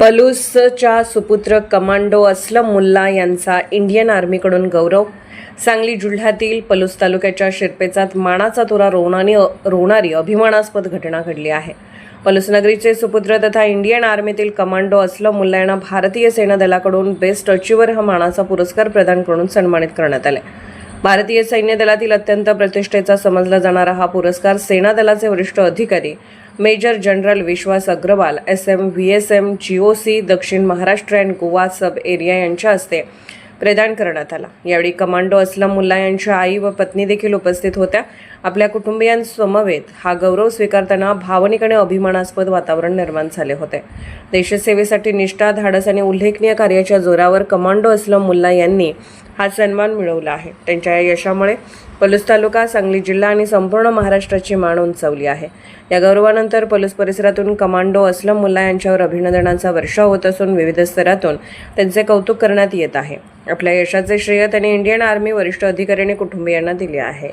पलूसच्या सुपुत्र कमांडो असलम मुल्ला यांचा इंडियन आर्मीकडून गौरव. सांगली जिल्ह्यातील पलूस तालुक्याच्या शिरपेचात मानाचा तुरा रोवणारी अभिमानास्पद घटना घडली आहे. पलूस नगरीचे सुपुत्र तथा इंडियन आर्मीतील कमांडो असलम मुल्ला यांना भारतीय सेना दलाकडून बेस्ट अचिव्हर हा मानाचा पुरस्कार प्रदान करून सन्मानित करण्यात आले. भारतीय सैन्य दलातील अत्यंत प्रतिष्ठेचा समजला जाणारा हा पुरस्कार सेना दलाचे वरिष्ठ अधिकारी मेजर जनरल विश्वास अग्रवाल SM VSM GOC दक्षिण Maharashtra and Goa sub area यांच्या हस्ते प्रदान करण्यात आला. यावेळी कमांडो असलम मुल्ला यांच्या आई व पत्नी देखील उपस्थित होत्या. आपल्या कुटुंबियांसमवेत हा गौरव स्वीकारताना भावनिक आणि अभिमानास्पद वातावरण निर्माण झाले होते. देशसेवेसाठी निष्ठा, धाडस आणि उल्लेखनीय कार्याच्या जोरावर कमांडो असलम मुल्ला यांनी हा सन्मान मिळवला आहे. त्यांच्या या यशामुळे पलूस तालुका, सांगली जिल्हा आणि संपूर्ण महाराष्ट्राची मान उंचावली आहे. या गौरवानंतर पलूस परिसरातून कमांडो असलम मुल्ला यांच्यावर अभिनंदनाचा वर्षाव होत असून विविध स्तरातून त्यांचे कौतुक करण्यात येत आहे. आपल्या यशाचे श्रेय त्यांनी इंडियन आर्मी वरिष्ठ अधिकारी आणि कुटुंबियांना दिले आहे.